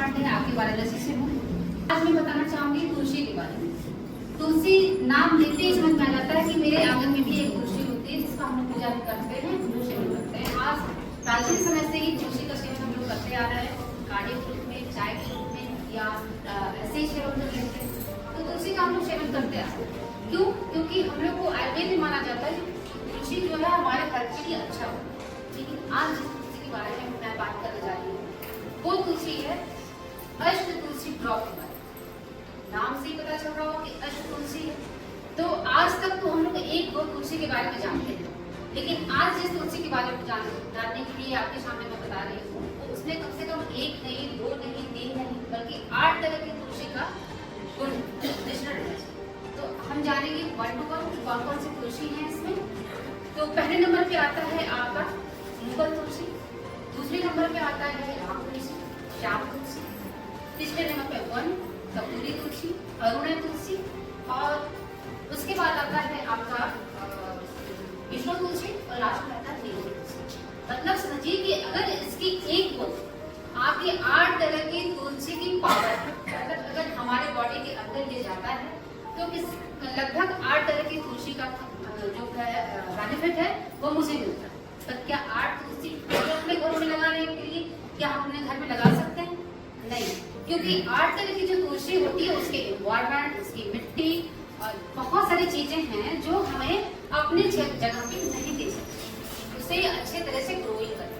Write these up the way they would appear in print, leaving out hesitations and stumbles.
पांडे, आपके वाराणसी से हूँ। आज मैं बताना चाहूंगी तुलसी के बारे में। तुलसी नाम लेते ही समझ में आ जाता है कि मेरे आंगन में भी एक तुलसी होती है, जिसका हम लोग पूजा करते हैं, हम लोग सेवन करते हैं। आज प्राचीन समय से ही तुलसी का सेवन हम लोग करते आ रहे हैं, काढ़े के रूप में, चाय के रूप में, या ऐसे ही सेवन कर लेते हैं। तो तुलसी का हम लोग सेवन करते आ रहे हैं। क्यों? क्योंकि हम लोग को आयुर्वेद में माना जाता है तुलसी जो है हमारे हेल्थ के लिए अच्छा हो। लेकिन आज जिस तुलसी के बारे में मैं बात करने जा रही हूँ वो तुलसी है अष्ट तुलसी ड्रॉप के बारे में। नाम से ही पता चल रहा हो कि अष्ट तुलसी है। तो आज तक तो हम लोग एक दो तुलसी के बारे में जानते हैं, लेकिन आज जिस तुलसी के बारे में जानने के लिए आपके सामने मैं बता रही हूँ तो उसमें कम से कम एक नहीं, दो नहीं, तीन नहीं, बल्कि 8 तरह की तुलसी का गुण मिश्रण है। तो हम जानेंगे वन टू वन कौन कौन सी तुलसी है इसमें। तो पहले नंबर पे आता है आपका मुगल तुलसी, दूसरे नंबर पे आता है राम तुलसी, श्याम तुलसी, तीसरे नंबर पे वन कपूरी तुलसी, अरुणा तुलसी, और उसके बाद आता है आपका विष्णु तुलसी, और लास्ट में आता है नीम तुलसी। मतलब समझिए कि अगर इसकी एक गुण आपके 8 तरह की तुलसी की पावर है, मतलब अगर हमारे बॉडी के अंदर ये जाता है तो लगभग 8 तरह की तुलसी का जो बेनिफिट है वो मुझे मिलता है। पर क्या 8 तुलसी अपने घरों में लगाने के लिए क्या हम अपने घर में लगा सकते हैं? नहीं, क्योंकि 8 तरह की जो तुलसी होती है उसके एनवायरमेंट, उसकी मिट्टी और बहुत सारी चीजें हैं जो हमें अपने जगह पे नहीं दे सकती, उसे अच्छे तरह से ग्रोइंग करते।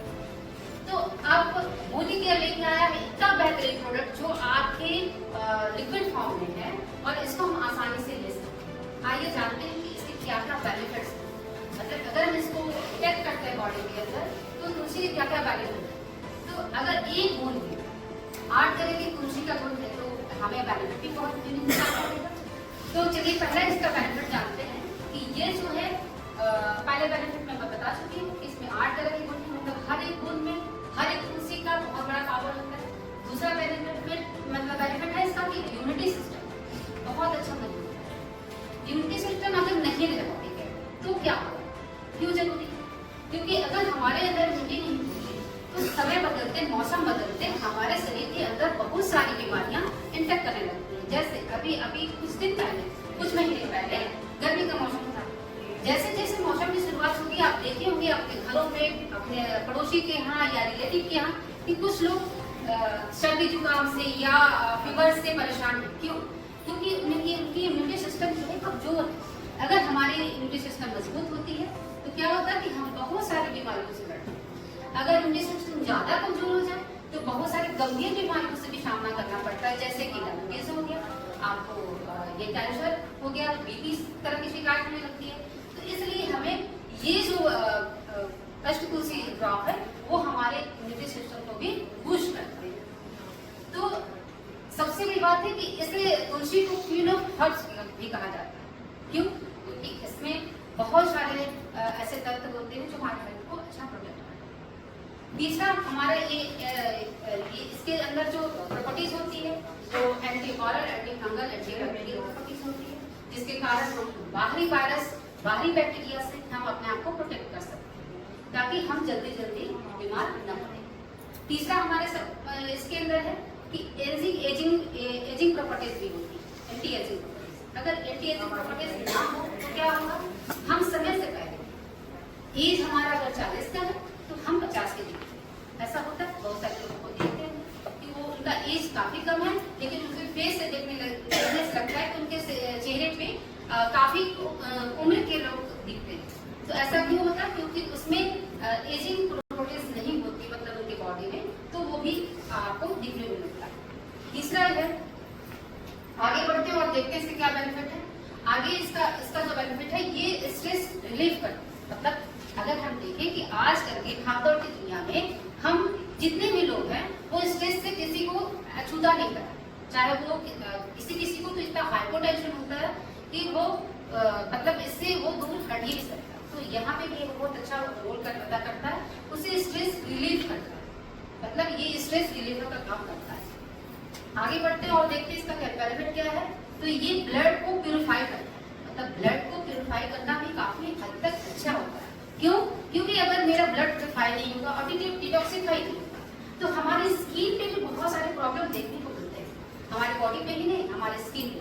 तो अब मोदी केयर लेके आया है इतना बेहतरीन प्रोडक्ट जो आपके लिक्विड फॉर्म में है और इसको हम आसानी से ले सकते हैं। आइए जानते हैं कि इसके क्या क्या बेनिफिट्स हैं। मतलब अगर हम इसको चेक करते हैं बॉडी के अंदर तो तुलसी के क्या क्या बेनिफिट है। तो अगर एक गुण है, 8 तरह की तुलसी का गुण है, तो हमें बेनिफिट भी बहुत मिलेगा। तो चलिए पहला इसका बेनिफिट जानते हैं कि ये जो है पहले बेनिफिट मैं बता चुकी हूँ, इसमें 8 तरह के गुण है, मतलब हर एक गुण में हर एक तुलसी का बहुत बड़ा पावर होता है। दूसरा बेनिफिट है इसका कि इम्यूनिटी सिस्टम बहुत अच्छा मजबूत है। इम्यूनिटी सिस्टम अगर नहीं रहती है तो क्या होगा? क्यों जरूरी है? क्योंकि अगर हमारे अंदर इम्यूनिटी नहीं होगी तो समय बदलते, मौसम बदलते हमारे शरीर के अंदर बहुत सारी बीमारियां इंफेक्ट करने लगती हैं। जैसे अभी कुछ दिन पहले, कुछ महीने पहले गर्मी का मौसम था। जैसे जैसे मौसम की शुरुआत होगी आप देखे होंगे अपने घरों में, अपने पड़ोसी के यहाँ या रिलेटिव के यहाँ कि कुछ लोग सर्दी जुकाम से या फीवर से परेशान है। क्यों? क्योंकि उनकी इम्यूनिटी सिस्टम जो है कमजोर है। अगर हमारी इम्यूनिटी सिस्टम मजबूत होती है तो क्या होता है कि हम बहुत सारी बीमारियों से लड़ते हैं। अगर इम्यूनिटी सिस्टम ज्यादा कमजोर हो जाए तो बहुत सारी गंभीर बीमारियों से भी सामना करना पड़ता है, जैसे कि डायबिटीज हो गया, आपको ये कैंसर हो गया, बीपी तरह की शिकायत होने लगती है। तो इसलिए हमें ये जो अष्ट तुलसी ड्रॉप है वो हमारे इम्यूनिटी सिस्टम को भी बूस्ट करते हैं। तो सबसे बड़ी बात है कि इसे तुलसी को क्वीन ऑफ हर्ब्स भी कहा जाता है। क्यों? क्योंकि इसमें बहुत सारे ऐसे तत्व होते हैं जो हमारे हेल्थ को अच्छा प्रोटेक्ट करते हैं। तीसरा हमारे ये इसके अंदर जो प्रॉपर्टीज होती है जो anti viral, anti fungal, anti bacterial properties होती है, जिसके कारण हम बाहरी वायरस, बाहरी बैक्टीरिया से हम अपने आप को प्रोटेक्ट कर सकते हैं ताकि हम जल्दी बीमार न पड़े। तीसरा हमारे इसके अंदर है कि एजिंग प्रॉपर्टीज भी होती है, एंटी एजिंग प्रॉपर्टीज। अगर एंटी एजिंग प्रॉपर्टीज ना हो तो क्या होगा? हम समय से पहले, एज हमारा अगर 40 का है तो हम 50 के दिखते हैं। ऐसा होता है, बहुत सारे लोगों को देखते हैं कि वो उनका एज काफी कम है लेकिन उनके फेस से देखने लगता है कि उनके चेहरे पे काफी उम्र के लोग दिखते हैं। तो ऐसा क्यों होता है? क्योंकि उसमें एजिंग प्रॉपर्टीज नहीं होती, मतलब उनके बॉडी में, तो वो भी आपको दिखने में लगता है। तीसरा है, आगे बढ़ते हैं और देखते हैं इसके क्या बेनिफिट है। आगे इसका जो बेनिफिट है ये स्ट्रेस रिलीफ करता है। मतलब अगर हम देखें कि आज कल के भागदौड़ की दुनिया में हम जितने भी लोग हैं वो स्ट्रेस से किसी को छूता नहीं करता, चाहे वो किसी को तो इतना हाइपोटेंशन होता है कि वो मतलब इससे वो दूर हट ही नहीं सकता। तो यहाँ पे भी बहुत अच्छा रोल अदा करता है, उसे स्ट्रेस रिलीफ करता है, मतलब ये स्ट्रेस रिलीवर का काम करता है। आगे बढ़ते हैं और देखते हैं इसका बेनिफिट क्या है। तो ये ब्लड को प्यूरिफाई करता है, मतलब ब्लड को प्यूरिफाई करना भी काफी हद तक अच्छा होता है। क्यों? क्योंकि अगर मेरा ब्लड प्यूरिफाई नहीं होगा, डिटॉक्सिफाई नहीं होगा, तो हमारी स्किन पे भी बहुत सारे प्रॉब्लम हमारे स्किन पे।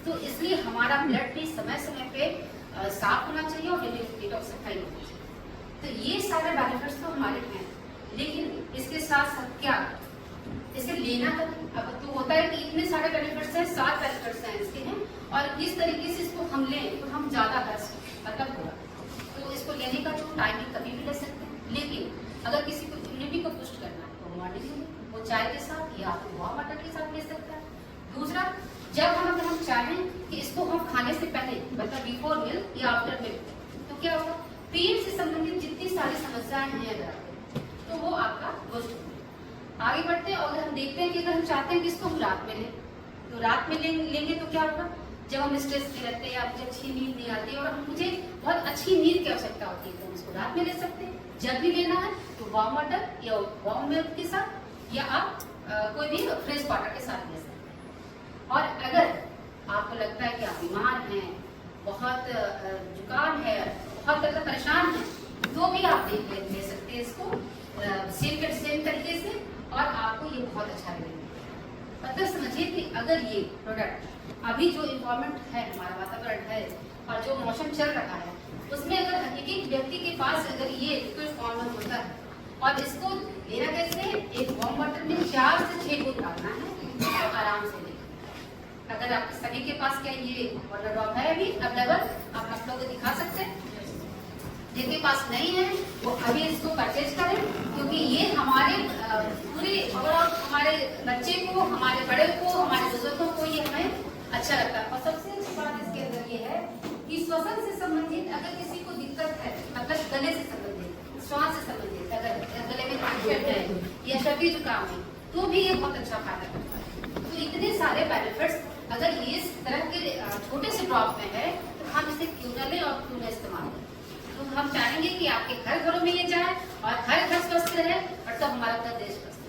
तो इसलिए हमारा ब्लड भी समय समय पे साफ होना चाहिए और डिटॉक्सिफाई होना चाहिए। तो ये सारे बेनिफिट्स तो हमारे हैं, लेकिन इसके साथ साथ क्या इसे लेना का अब तो होता है कि इतने सारे बेनिफिट्स हैं, 7 बेनिफिट्स हैं इसके हैं, और किस तरीके से इसको हम लें तो हम ज्यादा बेस्ट मतलब होगा। तो इसको लेने का जो टाइमिंग कभी भी ले सकते हैं, लेकिन अगर किसी को इम्यूनिटी को पुष्ट करना है तो मॉर्निंग में वो चाय के साथ या फिर वार्म वाटर के साथ ले सकता है। दूसरा, जब अगर हम चाहें कि इसको हम खाने से पहले मतलब बिफोर मील या आफ्टर मील, तो क्या होगा, पेट से संबंधित जितनी सारी समस्याएं हैं अगर तो वो आपका बुझ आगे बढ़ते हैं। और अगर हम देखते हैं कि अगर हम चाहते हैं कि इसको हम रात में लें, तो रात में लेंगे तो क्या होगा, जब हम स्ट्रेस में रहते हैं या मुझे अच्छी नींद नहीं आती और मुझे बहुत अच्छी नींद की आवश्यकता होती है, तो हम इसको रात में ले सकते हैं। जब भी लेना है तो वार्म वाटर या वार्म मिल्क के साथ या आप कोई भी फ्रेश वाटर के साथ ले सकते हैं। और अगर आपको लगता है कि आप बीमार हैं, बहुत जुकाम है, बहुत ज्यादा परेशान है, तो भी आप ले सकते हैं इसको सेम तरीके से, और आपको ये बहुत अच्छा लगेगा। मतलब समझिए कि अगर ये प्रोडक्ट अभी जो इन्वायरमेंट है, हमारा वातावरण है और जो मौसम चल रहा है, उसमें अगर एक एक व्यक्ति के पास अगर ये लिक्विड फॉर्म में होता है, और इसको लेना कैसे, एक वार्म वाटर में 4 से 6 बूंद डालना है और आराम से लेना। अगर आप सभी के पास क्या ये वाटर ड्रॉप है अभी अवेलेबल, आप लोग दिखा सकते हैं। जिनके पास नहीं है वो अभी इसको परचेज करें, क्योंकि ये हमारे पूरे ओवरऑल हमारे बच्चे को, हमारे बड़े को, हमारे बुजुर्गों को ये हमें अच्छा लगता है। और सबसे अच्छी बात इसके अंदर ये है कि श्वसन से संबंधित अगर किसी को दिक्कत है, मतलब गले से संबंधित, श्वास से संबंधित, अगर गले में इन्फेक्शन है या सर्दी जुकाम है, तो भी ये बहुत अच्छा फायदा करता है। तो इतने सारे बेनिफिट्स अगर इस तरह के छोटे से ड्रॉप में है, तो हम इसे क्यों न लें और क्यों न इस्तेमाल करें। तो हम चाहेंगे कि आपके घरों में ये जाए और हर घर स्वस्थ रहे, और तब हमारा देश स्वस्थ